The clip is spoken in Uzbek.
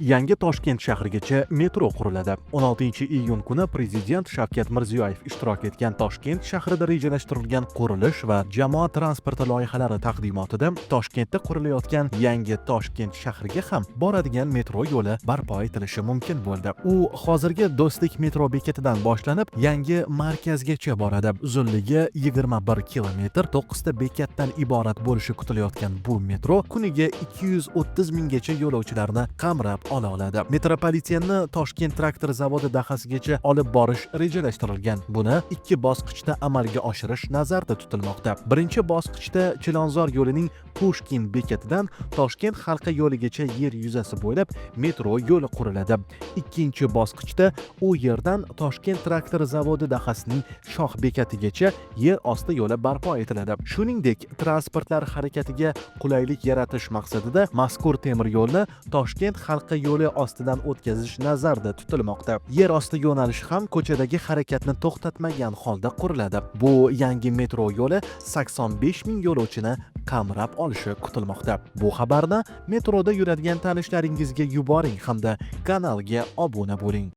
Yangi Toshkent shahrigacha metro quriladi. 16-iyun kuni Prezident Shavkat Mirziyoyev ishtirok etgan Toshkent shahrida rejalashtirilgan qurilish va jamoat transporti loyihalari taqdimotida Toshkentda qurilayotgan yangi Toshkent shahriga ham boradigan metro yo'li barpo etilishi mumkin bo'ldi. U hozirgi Do'stlik metro bekatidan boshlanib, yangi markazgacha boradi. Uzunligi 21 kilometr, 9 ta bekatdan iborat bo'lishi kutilayotgan bu metro kuniga 230 minggacha yo'lovchilarni qamrab ola oladi. Metropolitenni Toshkent traktor zavodi dahasigacha olib borish rejalashtirilgan. Buni 2 bosqichda amalga oshirish nazarda tutilmoqda. Birinchi bosqichda Chilonzor yo'lining Pushkin bekatidan Toshkent halqa yo'ligacha yer yuzasi bo'ylab metro yo'li quriladi. Ikkinchi bosqichda u yerdan Toshkent traktor zavodi dahasining Shoh bekatigacha yer osti yo'li barpo etiladi. Shuningdek, transportlar harakatiga qulaylik yaratish maqsadida mazkur temir yo'lni Toshkent halqa yo'li ostidan o'tkazish nazarda tutilmoqda. Yer osti yo'nalishi ham ko'chadagi harakatni to'xtatmagan holda quriladi. Bu yangi metro yo'li 85 ming yo'lovchini qamrab olishi kutilmoqda. Bu xabarni metroda yuradigan tanishlaringizga yuboring hamda kanalga obuna bo'ling.